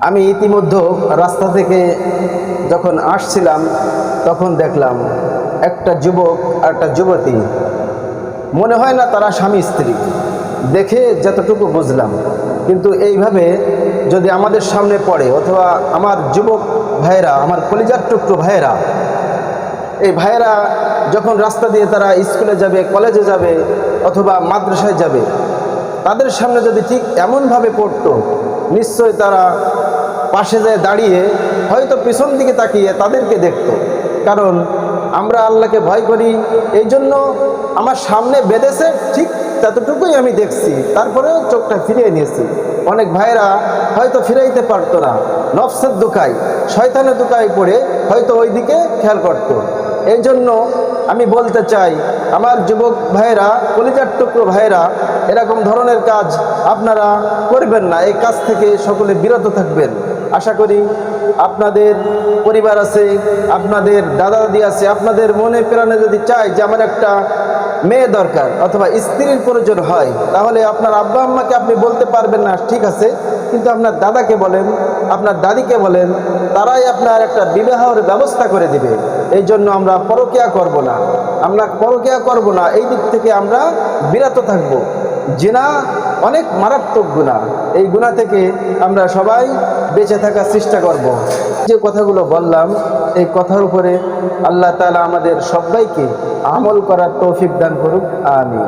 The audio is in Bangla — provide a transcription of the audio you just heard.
আমি ইতিমধ্যে রাস্তা থেকে যখন আসছিলাম তখন দেখলাম একটা যুবক আর একটা যুবতী, মনে হয় না তারা স্বামী স্ত্রী, দেখে যতটুকু বুঝলাম। কিন্তু এইভাবে যদি আমাদের সামনে পড়ে, অথবা আমার যুবক ভাইয়েরা, আমার কলিজার টুকরো ভাইয়েরা, এই ভাইয়েরা যখন রাস্তা দিয়ে তারা স্কুলে যাবে, কলেজে যাবে অথবা মাদ্রাসায় যাবে, তাদের সামনে যদি ঠিক এমনভাবে পড়তো, নিশ্চয় তারা পাশে যায় দাঁড়িয়ে হয়তো পিছন দিকে তাকিয়ে তাদেরকে দেখত। কারণ আমরা আল্লাহকে ভয় করি, এই জন্য আমার সামনে বেঁধেছে ঠিক ততটুকুই আমি দেখছি, তারপরেও চোখটা ফিরিয়ে নিয়েছি। অনেক ভাইরা হয়তো ফিরাইতে পারতো না, নফসের দোকায়, শয়তানের দোকায় পড়ে হয়তো ওই দিকে খেয়াল করত। এই জন্য আমি বলতে চাই, আমার যুবক ভাইয়েরা, কলিজার টুকরো ভাইয়েরা, এরকম ধরনের কাজ আপনারা করবেন না। এই কাজ থেকে সকলে বিরত থাকবেন। আশা করি আপনাদের পরিবার আছে, আপনাদের দাদা দাদি আছে, আপনাদের মনে প্রাণে যদি চাই যে আমার একটা মেয়ে দরকার অথবা স্ত্রীর প্রয়োজন হয়, তাহলে আপনার আব্বা আম্মাকে আপনি বলতে পারবেন না, ঠিক আছে, কিন্তু আপনার দাদাকে বলেন, আপনার দাদিকে বলেন, তারাই আপনার একটা বিবাহের ব্যবস্থা করে দিবে। এই জন্য আমরা পরকীয়া করব না, এই দিক থেকে আমরা বিরত থাকব। জিনা অনেক মারাত্মক গুনাহ, এই গুনাহ থেকে আমরা সবাই বেঁচে থাকার চেষ্টা করব। যে কথাগুলো বললাম, এই কথার উপরে আল্লাহ তাআলা আমাদের সবাইকে আমল করার তৌফিক দান করুক। আমিন।